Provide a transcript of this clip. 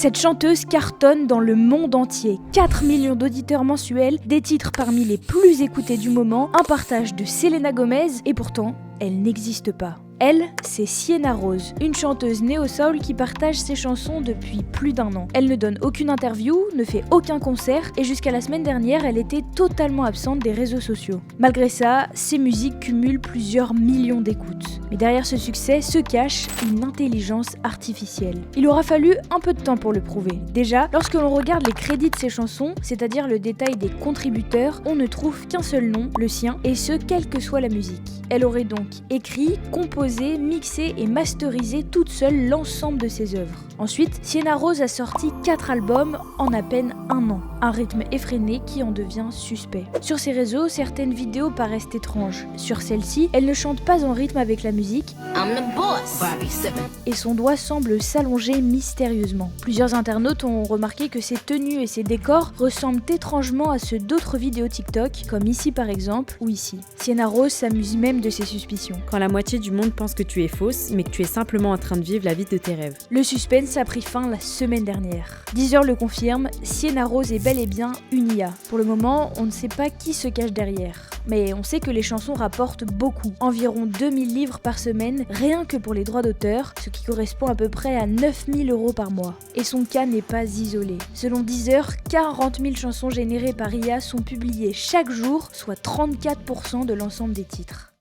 Cette chanteuse cartonne dans le monde entier. 4 millions d'auditeurs mensuels, des titres parmi les plus écoutés du moment, un partage de Selena Gomez, et pourtant, elle n'existe pas. Elle, c'est Sienna Rose, une chanteuse néo-soul qui partage ses chansons depuis plus d'1 an. Elle ne donne aucune interview, ne fait aucun concert et jusqu'à la semaine dernière, elle était totalement absente des réseaux sociaux. Malgré ça, ses musiques cumulent plusieurs millions d'écoutes. Mais derrière ce succès se cache une intelligence artificielle. Il aura fallu un peu de temps pour le prouver. Déjà, lorsque l'on regarde les crédits de ses chansons, c'est-à-dire le détail des contributeurs, on ne trouve qu'un seul nom, le sien, et ce, quelle que soit la musique. Elle aurait donc écrit, composé, mixé et masterisé toute seule l'ensemble de ses œuvres. Ensuite, Sienna Rose a sorti 4 albums en à peine 1 an. Un rythme effréné qui en devient suspect. Sur ses réseaux, certaines vidéos paraissent étranges. Sur celle-ci, elle ne chante pas en rythme avec la musique et son doigt semble s'allonger mystérieusement. Plusieurs internautes ont remarqué que ses tenues et ses décors ressemblent étrangement à ceux d'autres vidéos TikTok, comme ici par exemple, ou ici. Sienna Rose s'amuse même de ses suspicions. Quand la moitié du monde pense que tu es fausse, mais que tu es simplement en train de vivre la vie de tes rêves. Le suspense a pris fin la semaine dernière. Deezer le confirme, Sienna Rose est bel et bien une IA. Pour le moment, on ne sait pas qui se cache derrière. Mais on sait que les chansons rapportent beaucoup, environ 2000 livres par semaine, rien que pour les droits d'auteur, ce qui correspond à peu près à 9000 € par mois. Et son cas n'est pas isolé. Selon Deezer, 40 000 chansons générées par IA sont publiées chaque jour, soit 34% de l'ensemble des titres.